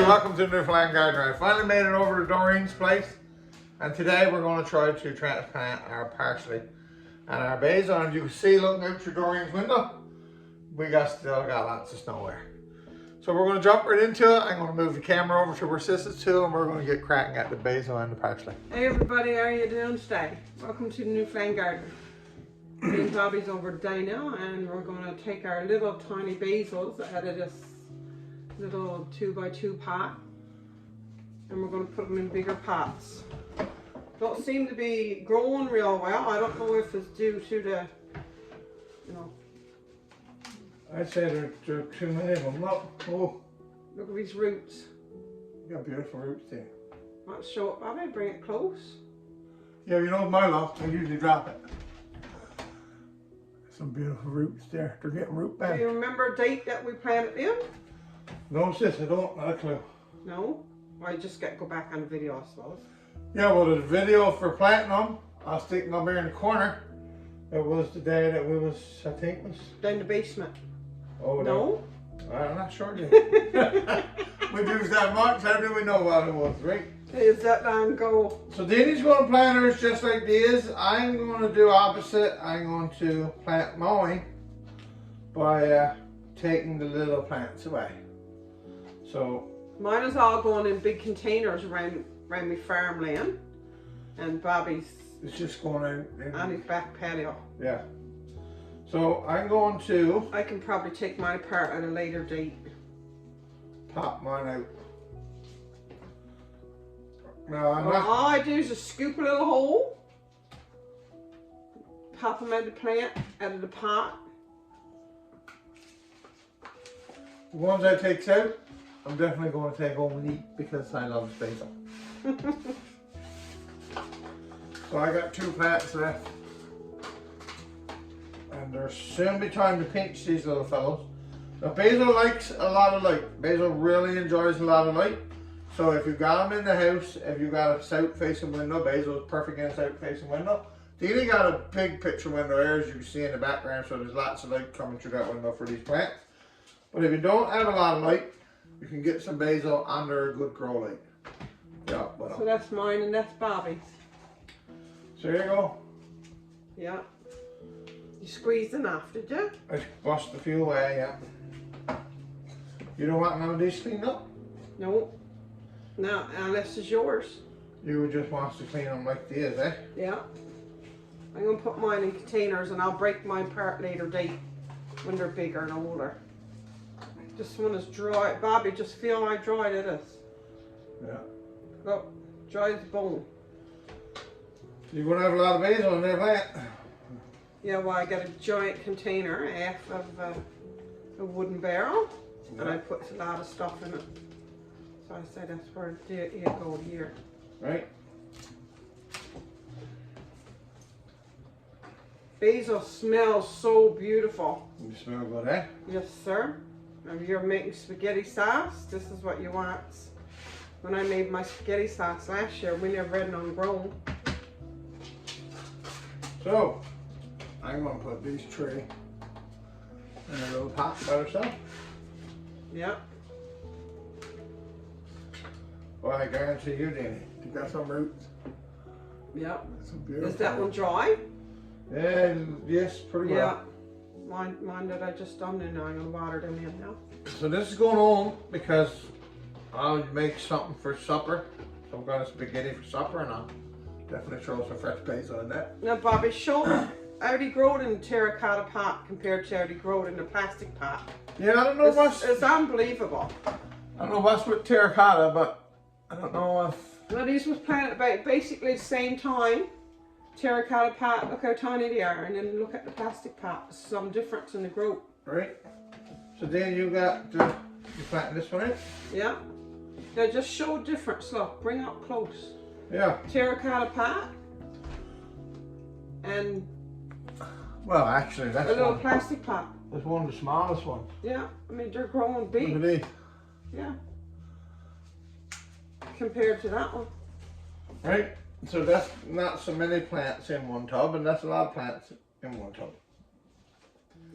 Hey, welcome to Newfoundland Gardener. I finally made it over to Doreen's place, and today we're going to try to transplant our parsley and our basil. And you can see, looking out through Doreen's window, we still got lots of snow there. So we're going to jump right into it. I'm going to move the camera over to where Sis is too, and we're going to get cracking at the basil and the parsley. Hey everybody, how are you doing today? Welcome to the Newfoundland Gardener. Me and Bobby's over today now, and we're going to take our little tiny basils out of this little 2x2 pot, and we're going to put them in bigger pots. Don't seem to be growing real well. I don't know if it's due to the, I'd say there are too many of them. Look, oh, look at these roots. you got beautiful roots there. Let's show it, Bobby. Bring it close. Yeah, you know my luck, I usually drop it. Some beautiful roots there. They're getting root back. Do you remember a date that we planted them? No, Sis, I don't. Not a clue. No? Well, you just got to go back on the video, I suppose. Yeah, well, the video for planting them, I'll stick them up here in the corner. It was the day that we was, I think, was... Down the basement. Oh, No? I'm not sure yet. We've used that much, how do we know what it was, right? Is that long ago? So Deanie's going to plant hers just like these. I'm going to do opposite. I'm going to plant mine by taking the little plants away. So mine is all going in big containers around my farmland, and Bobby's it's just going in on his back patio. Yeah. So I'm going to... I can probably take mine apart at a later date. Pop mine out. No, I'm Well, not. all I do is just scoop a little hole, pop them out of the plant, out of the pot. The ones I take out, I'm definitely going to take home and eat because I love basil. So I got 2 plants left. And there's soon be time to pinch these little fellows. Now basil likes a lot of light. Basil really enjoys a lot of light. So if you've got them in the house, if you've got a south facing window, basil is perfect in a south facing window. Deanie got a big picture window there, as you can see in the background, so there's lots of light coming through that window for these plants. But if you don't have a lot of light, you can get some basil under a good grow light. Yeah, but So that's mine and that's Bobby's. so there you go. Yeah. You squeezed enough, did you? I bust a few away, yeah. You don't want none of these cleaned up? No. No, unless it's yours. You would just want to clean them like this, eh? Yeah. I'm going to put mine in containers, and I'll break mine apart later date when they're bigger and older. This one is dry. Bobby, just feel how dry it is. Yeah. Look, dry as a bone. You're going to have a lot of basil in there, plant. Yeah, well, I got a giant container, half of a wooden barrel, and I put a lot of stuff in it. So I said that's where it go here. Right? Basil smells so beautiful. You smell good, eh? Yes, sir. If you're making spaghetti sauce, this is what you want. When I made my spaghetti sauce last year, we never had none grown. So, I'm going to put these 3 in a little pot by themselves. Yeah. Well, I guarantee you, Danny, you got some roots. Yeah. Some beautiful Is that one roots. dry? Yeah, yes, pretty well. Yeah. Mine that I just done, and I'm going to water them in now. So this is going on because I'll make something for supper. Some kind of spaghetti for supper, and I'll definitely throw some fresh basil in that. Now, Bobby, show me. I already grew it in a terracotta pot compared to I already grew it in a plastic pot. Yeah, I don't know what's... It's unbelievable. I don't know what's with terracotta, but I don't know if... Now, these was planted about basically the same time. Terracotta pot, look how tiny they are, and then look at the plastic pot. There's some difference in the growth. Right. So then you got, you planting this one in? Yeah. Now just show a difference, look, bring up close. Yeah. Terracotta pot. And Well, actually, a that's little one. plastic pot. That's one of the smallest ones. Yeah, I mean, they're growing Look big. at these. Yeah. Compared to that one. Right. So that's not so many plants in one tub, and that's a lot of plants in one tub.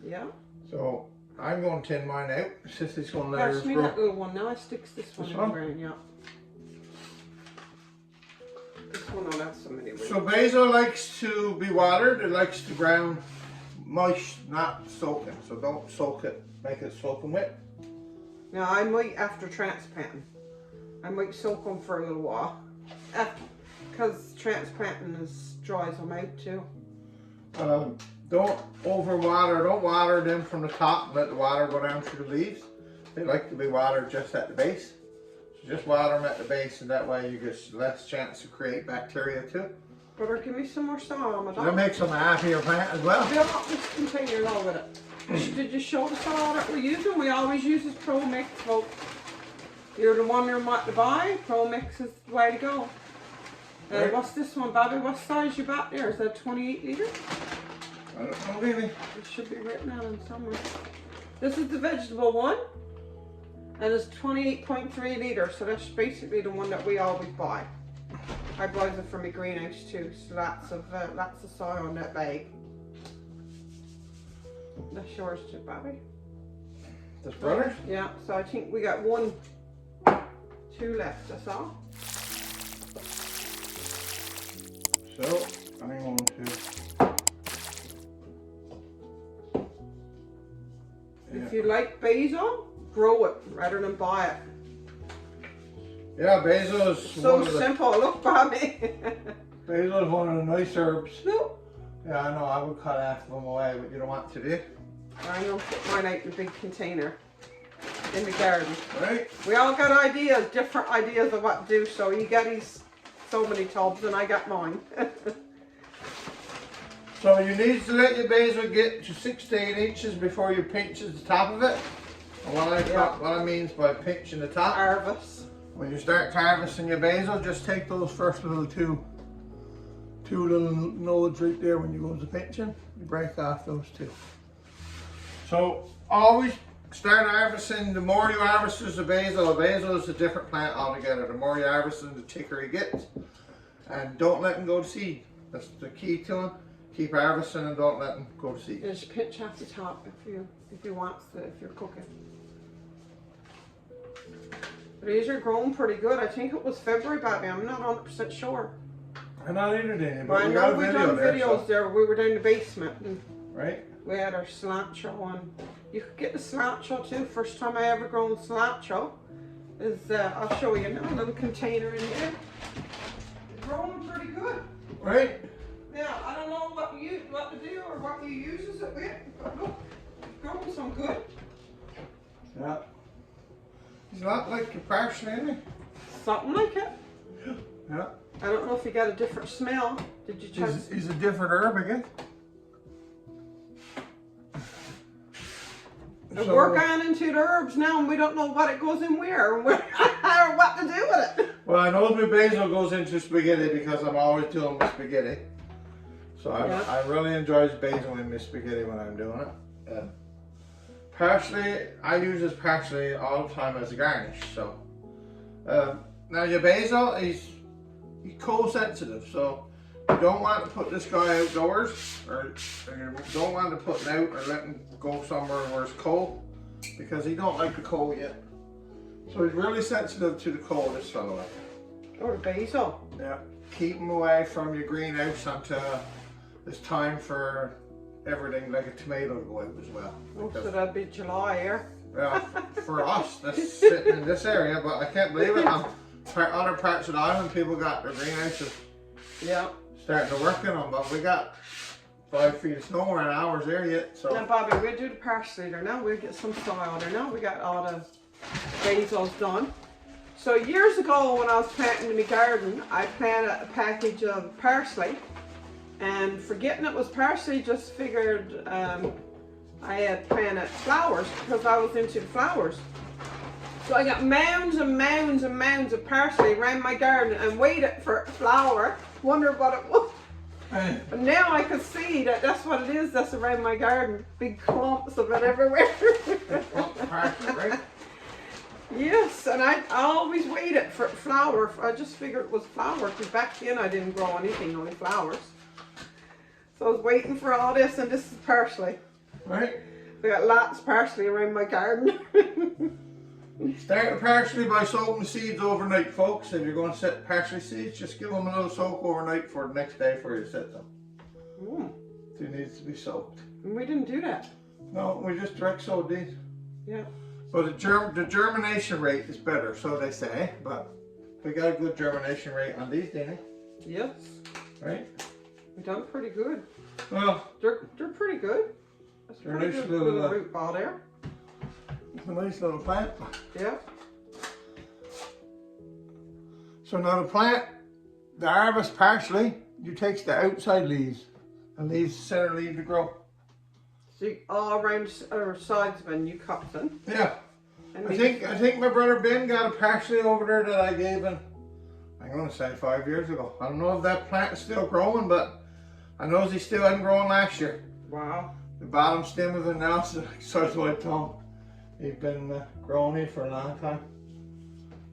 Yeah. So I'm going to tin mine out. Sissy's going to let Pass hers me grow. that little one now. I sticks this one in the ground, yeah. This one will have so many roots. So basil likes to be watered. It likes the ground moist, not soaking. So don't soak it. Make it soaking wet. Now I might, after transplanting, I might soak them for a little while. Because transplanting dries them out too. Don't overwater. Don't water them from the top and let the water go down through the leaves. They like to be watered just at the base. So just water them at the base, and that way you get less chance to create bacteria too. Brother, give me some more soil on my dog. That makes them a happier plant as well. Fill up this container now with it. Did you show the soil that we're using? We always use this Pro Mix, folks. You're the one you're about to buy. Pro Mix is the way to go. Right. What's this one, Bobby? What size you got there? Is that 28 litre? I don't know, baby. It should be written out in somewhere. This is the vegetable one, and it's 28.3 litre, so that's basically the one that we always buy. I buy it from my greenhouse too, so lots of soil in that bag. That's yours too, Bobby. This brother? Yeah, so I think we got 2 left, that's all. So, I'm going to... If you like basil, grow it rather than buy it. Yeah, basil is So simple, look, Bobby. Basil is one of the nice herbs. No. Yeah, I know, I would cut half of them away, but you don't want to, do you? I'm going to put mine out in a big container in the garden. Right? We all got ideas, different ideas of what to do, so you got these so many tubs and I got mine. So you need to let your basil get to 6 to 8 inches before you pinch the top of it. And what I mean by pinching the top. Harvest. When you start harvesting your basil, just take those first little two little nodes right there when you go to pinching. You break off those two. So always start harvesting. The more you harvest the basil is a different plant altogether. The more you harvest them, the thicker he gets. And don't let him go to seed. That's the key to him. Keep harvesting and don't let him go to seed. Just pinch off the top if you want to, if you're cooking. These are growing pretty good. I think it was February, Bobby. I'm not 100% sure. I'm not either, Danny, But but I we know got a we video done there. videos there. We were down in the basement and Right? we had our cilantro on. You could get the cilantro too. First time I ever grown cilantro is I'll show you now. A little container in there. It's growing pretty good. Right? Now I don't know what to do or what you uses it with, but look, it's growing some good. Yeah. He's not like a parsley, isn't he? Something like it. Yeah. I don't know if you got a different smell. Did you try? He's a different herb, I guess. We're going into the herbs now and we don't know what it goes in where or what to do with it. Well, I know my basil goes into spaghetti because I'm always doing my spaghetti. So I really enjoy basil in my spaghetti when I'm doing it. Parsley, I use this parsley all the time as a garnish. So now your basil he's cold-sensitive, so you don't want to put this guy outdoors, or you don't want to put him out or let him go somewhere where it's cold, because he don't like the cold yet. So he's really sensitive to the cold, this fellow. Or the basil. Yeah. Keep him away from your greenhouse until it's time for everything like a tomato to go out as well. Oh, so that'd be July here. Well, for us, that's sitting in this area, but I can't believe it. Other parts of the island, people got their greenhouses starting to work in them, but we got 5 feet of snow in ours there yet. So now, Bobby, we'll do the parsley there now. We'll get some soil there now. We got all the basils done. So years ago, when I was planting in my garden, I planted a package of parsley, and forgetting it was parsley, just figured I had planted flowers because I was into the flowers. So I got mounds and mounds and mounds of parsley around my garden and waited for a flower, wondered what it was. But now I can see that that's what it is that's around my garden. Big clumps of it everywhere. right? Yes, and I always waited for flower. I just figured it was flower because back then I didn't grow anything, only flowers. So I was waiting for all this, and this is parsley. Right. I got lots of parsley around my garden. Start with parsley by soaking the seeds overnight, folks. If you're going to set parsley seeds, just give them a little soak overnight for the next day before you set them. It needs to be soaked. And we didn't do that. No, we just direct sowed these. Yeah. But the germination rate is better, so they say. But we got a good germination rate on these, didn't we? Yes. Right? We done pretty good. Well, They're pretty good. That's they're pretty nice good little, root ball there. it's a nice little plant. Yeah. So now the plant, the harvest parsley, you takes the outside leaves and leaves the center leaf to grow. So all around our sides when you cut them. Yeah. And I think my brother Ben got a parsley over there that I gave him, I'm going to say 5 years ago. I don't know if that plant is still growing, but I know he still hadn't grown last year. Wow. The bottom stem of it now is the size of my tongue. He's been growing it for a long time.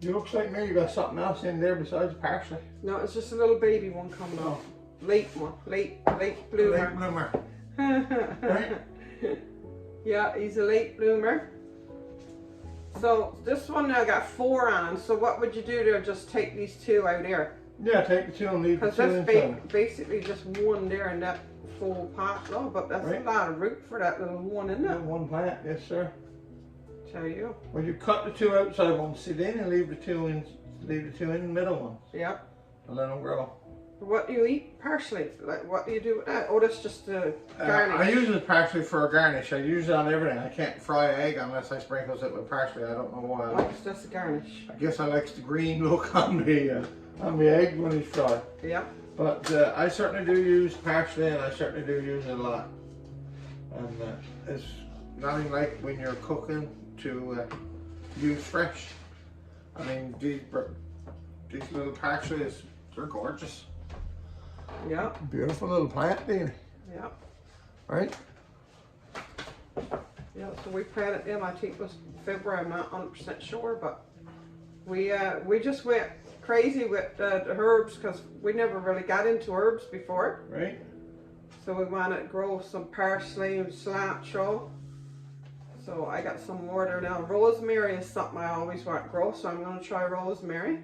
You looks like me, you got something else in there besides parsley. No, it's just a little baby one coming up. Late one. Late bloomer. Late bloomer. Right? Yeah, he's a late bloomer. So this one now got 4 on. So what would you do there? Just take these 2 out here. Yeah, take the 2 and leave the 2 Because that's inside. basically just one there in that full pot. Oh, but that's Right. a lot of root for that little one, isn't it? One plant, yes sir. Tell you. Well, you cut the 2 outside ones, sit in, and leave the 2 in the middle ones, Yep. and let them grow. What do you eat? Parsley. Like, what do you do with that? Oh, that's just a garnish. I use it parsley for a garnish. I use it on everything. I can't fry an egg unless I sprinkle it with parsley. I don't know why. Like it's just a garnish. I guess I likes the green look on the egg when it's fried. Yep. But I certainly do use parsley, and I certainly do use it a lot. And it's nothing like when you're cooking to use fresh. I mean, these little parsleys, they're gorgeous. Yeah. Beautiful little plant, Dean. Yeah. Right? Yeah, so we planted them, I think it was February, I'm not 100% sure, but we just went crazy with the herbs because we never really got into herbs before. Right? So we wanted to grow some parsley and cilantro. So I got some more there now. Rosemary is something I always want to grow, so I'm going to try rosemary.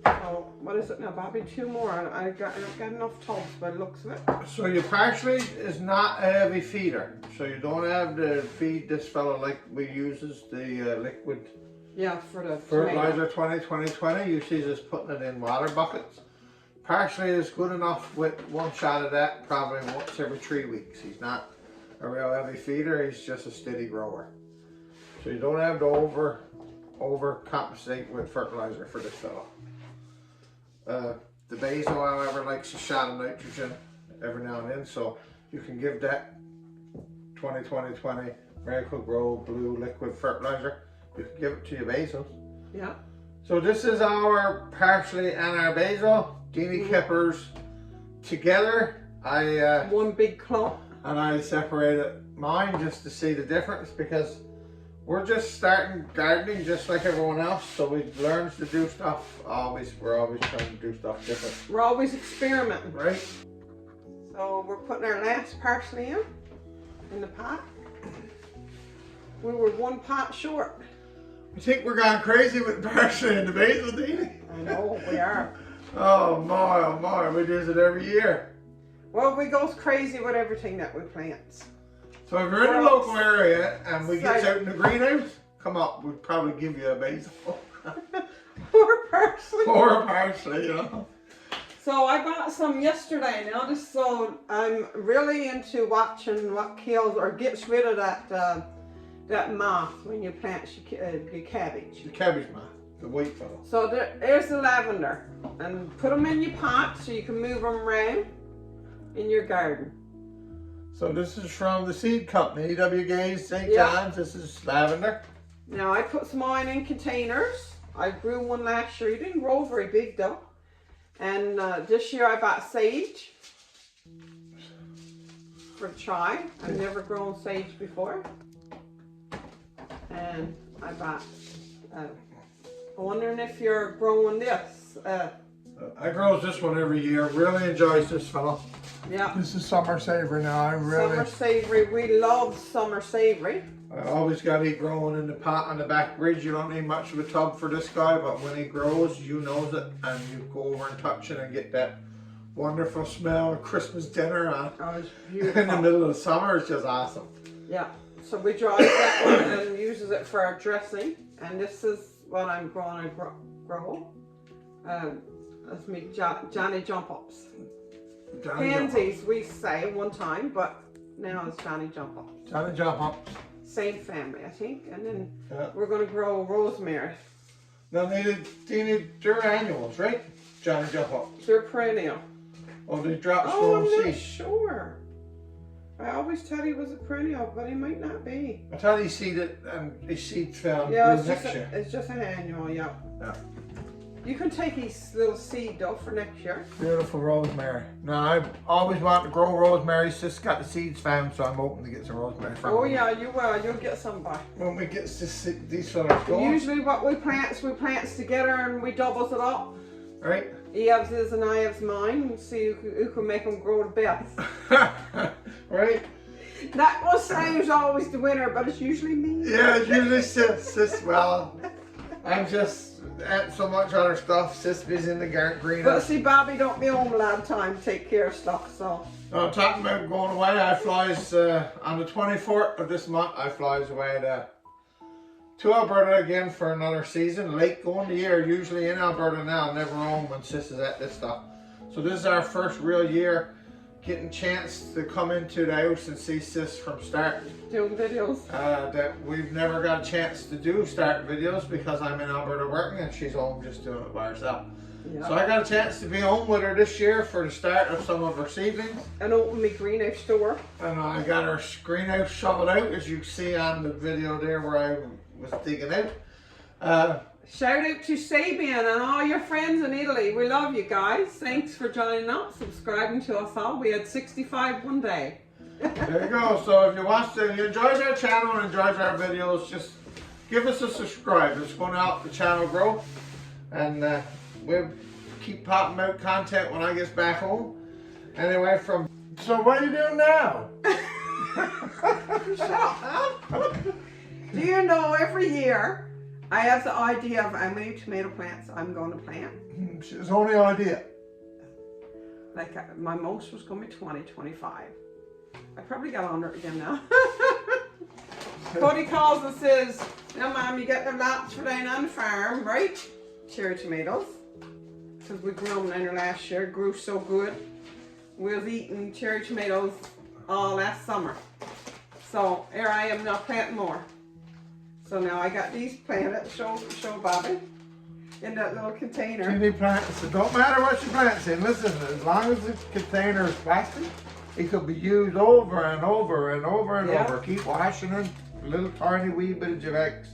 So what is it now, Bobby? 2 more. I've got enough tubs by the looks of it. So your parsley is not a heavy feeder. So you don't have to feed this fella like we uses the liquid Yeah, for the fertilizer 20-20-20. You see us putting it in water buckets. Parsley is good enough with 1 shot of that probably once every 3 weeks. He's not a real heavy feeder, he's just a steady grower. So you don't have to overcompensate with fertilizer for this fellow. The basil, however, likes a shot of nitrogen every now and then, so you can give that 20-20-20 Miracle Grow Blue liquid fertilizer. You can give it to your basil. Yeah. So this is our parsley and our basil. Deanie keppers together. One big clump. And I separated mine just to see the difference because we're just starting gardening just like everyone else. So we've learned to do stuff. We're always trying to do stuff different. We're always experimenting. Right? So we're putting our last parsley in the pot. We were 1 pot short. I think we're going crazy with parsley and the basil, Deanie. I know, we are. Oh my, we do it every year. Well, we goes crazy with everything that we plant. So if you're in the local area and we get out in the greenhouse, come up, we'd probably give you a basil. Or parsley. Or a parsley, you know. So I bought some yesterday now, just so I'm really into watching what kills or gets rid of that moth when you plant your cabbage. The cabbage moth, the white fellow. So there's the lavender, and put them in your pot so you can move them around in your garden. So this is from the seed company, E.W. Gaze, St. Yeah. John's. This is lavender. Now I put some mine in containers. I grew one last year. It didn't grow very big though. And this year I bought sage for a try. I've never grown sage before. And I bought, I'm wondering if you're growing this. I grows this one every year. Really enjoys this fellow. Yeah. This is summer savory now. Summer savory. We love summer savory. I always got it growing in the pot on the back ridge. You don't need much of a tub for this guy, but when he grows, you knows it, and you go over and touch it and get that wonderful smell of Christmas dinner on. Oh, it's beautiful. In the middle of the summer. It's just awesome. Yeah. So we dry that one and uses it for our dressing. And this is what I'm going to grow. That's me Johnny Jump Ups. Pansies, we say one time, but now it's Johnny Jump Ups. Johnny Jump Ups. Same family, I think. And then we're going to grow rosemary. Now they're annuals, right? Johnny Jump Ups. They're perennial. Oh, they drop Oh, small I'm not seeds. sure. I always thought he was a perennial, but he might not be. I thought he seeded and his seeds fell Yeah, next year. it's just an annual, yeah. Yeah. You can take his little seed though for next year. Beautiful rosemary. Now I've always wanted to grow rosemary. Sis got the seeds found, so I'm hoping to get some rosemary from Oh her. yeah, you will. You'll get some by. When we get these fellas going. Usually what we plant together and we doubles it up. Right? He has his and I have mine and see who can make them grow the best. Right? That was Sam's always the winner, but it's usually me. Yeah, it's usually sis. Well, I'm just at so much other stuff. Sis is in the greenhouse. But see, Bobby don't be home a lot of time to take care of stuff, so. Talking about going away, I flies on the 24th of this month. I flies away to Alberta again for another season. Late going the year, usually in Alberta now, never home when Sis is at this stuff. So this is our first real year getting a chance to come into the house and see Sis from start. Doing videos. That we've never got a chance to do start videos because I'm in Alberta working and she's home just doing it by herself. Yeah. So I got a chance to be home with her this year for the start of some of her seedlings. And open my greenhouse store. And I got her greenhouse shoveled out, as you can see on the video there where I was digging out. Shout out to Sabian and all your friends in Italy. We love you guys. Thanks for joining us, subscribing to us all. We had 65 one day. There you go. So if you enjoyed our channel and enjoyed our videos, just give us a subscribe. It's going to help the channel grow. And we'll keep popping out content when I get back home. Anyway, so what are you doing now? Shut up, huh? Do you know every year I have the idea of how many tomato plants I'm going to plant? It's only an idea. Like my most was going to be 20, 25. I probably got on it again now. Cody calls and says, now Mom, you get the lots for down on the farm, right? Cherry tomatoes. Because we grew them in there last year, grew so good. We was eating cherry tomatoes all last summer. So here I am now planting more. So now I got these planted, show Bobby, in that little container. You need plants. It don't matter what you plant in. Listen, as long as the container is plastic, it could be used over and over and over and over. Keep washing them, little tiny wee bit of Javex.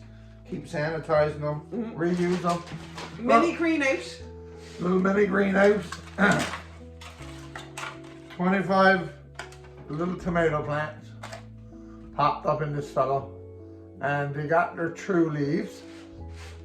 Keep sanitizing them, reuse them. Mini greenhouse. Little mini greenhouse. 25 little tomato plants popped up in this fellow. And they got their true leaves.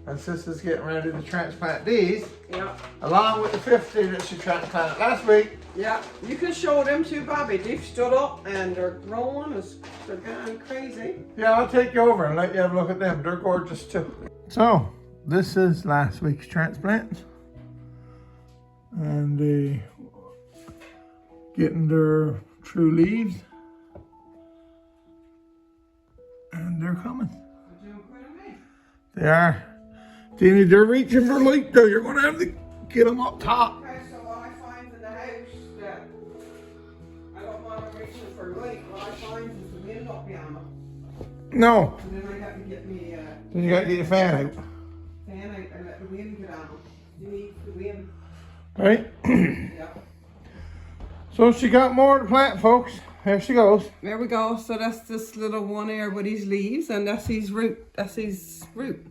And Sister's getting ready to transplant these. Yeah. Along with the 50 that she transplanted last week. Yeah. You can show them too, Bobby. They've stood up and they're growing. They're going crazy. Yeah, I'll take you over and let you have a look at them. They're gorgeous too. So, this is last week's transplants. And they getting their true leaves. And they're coming. They are. Deanie, they're reaching for light though. You're going to have to get them up top. Okay, so what I find in the house that I don't want them reaching for light, what I find is the wind up behind them. No. And then I have to get me Then you got to get your fan out. fan out and let the wind get on. You need the wind. Right? Yeah. So she got more to plant, folks. There she goes. There we go. So that's this little one here with his leaves, and that's his root. That's his root.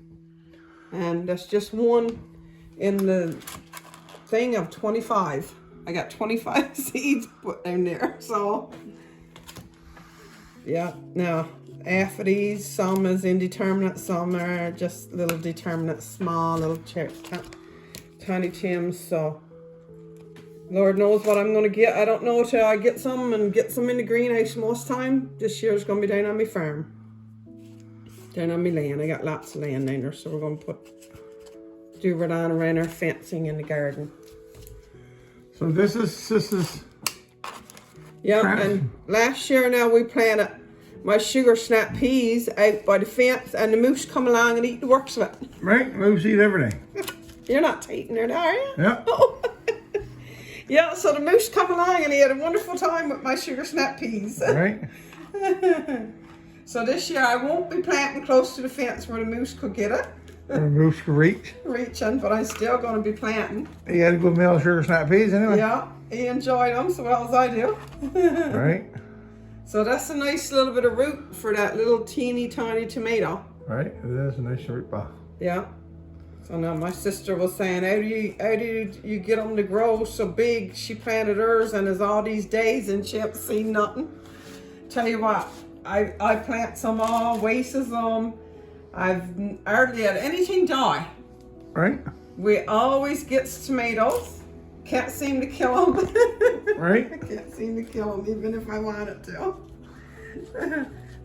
And that's just one in the thing of 25. I got 25 seeds put in there. So, yeah. Now, half of these, some is indeterminate, some are just little determinate, small little tiny tims. So, Lord knows what I'm going to get. I don't know till I get some and get some in the greenhouse most time. This year's going to be down on my farm. Down on my land. I got lots of land down there, so we're going to do right on around our fencing in the garden. So this is. Yeah, and last year now we planted my sugar snap peas out by the fence, and the moose come along and eat the works of it. Right, moose eat everything. You're not eating it, are you? Yeah. Yeah, so the moose come along and he had a wonderful time with my sugar snap peas. Right. So this year I won't be planting close to the fence where the moose could get it. The moose can Reaching, but I'm still going to be planting. He had a good meal of sugar snap peas anyway. Yeah, he enjoyed them so well as I do. Right. So that's a nice little bit of root for that little teeny tiny tomato. Right, it is a nice root ball. Yeah. So now my sister was saying, how do you get them to grow so big? She planted hers and is all these days and she hasn't seen nothing. Tell you what, I plant some all, wastes them. I've hardly had anything die. Right. We always gets tomatoes. Can't seem to kill them. Right. I can't seem to kill them even if I wanted to.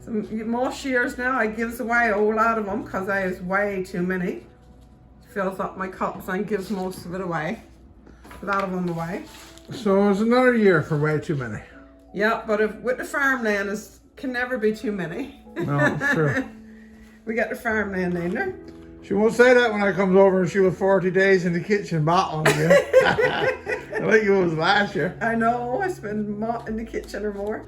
So most years now I gives away a whole lot of them because I has way too many. Fills up my cups and gives most of it away. A lot of them away. So it's another year for way too many. Yeah, but with the farmland is can never be too many. No, it's true. We got the farmland in there. She won't say that when I comes over and she was 40 days in the kitchen bottling again. Like it was last year. I know, I spend more in the kitchen or more.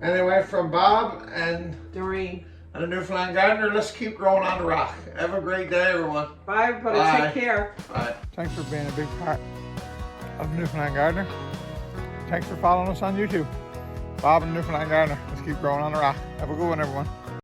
Anyway, from Bob and Doreen. And a Newfoundland gardener, let's keep growing on the rock. Have a great day, everyone. Bye, everybody. Bye. Take care. Bye. Thanks for being a big part of the Newfoundland Gardener. Thanks for following us on YouTube. Bob and Newfoundland Gardener. Let's keep growing on the rock. Have a good one, everyone.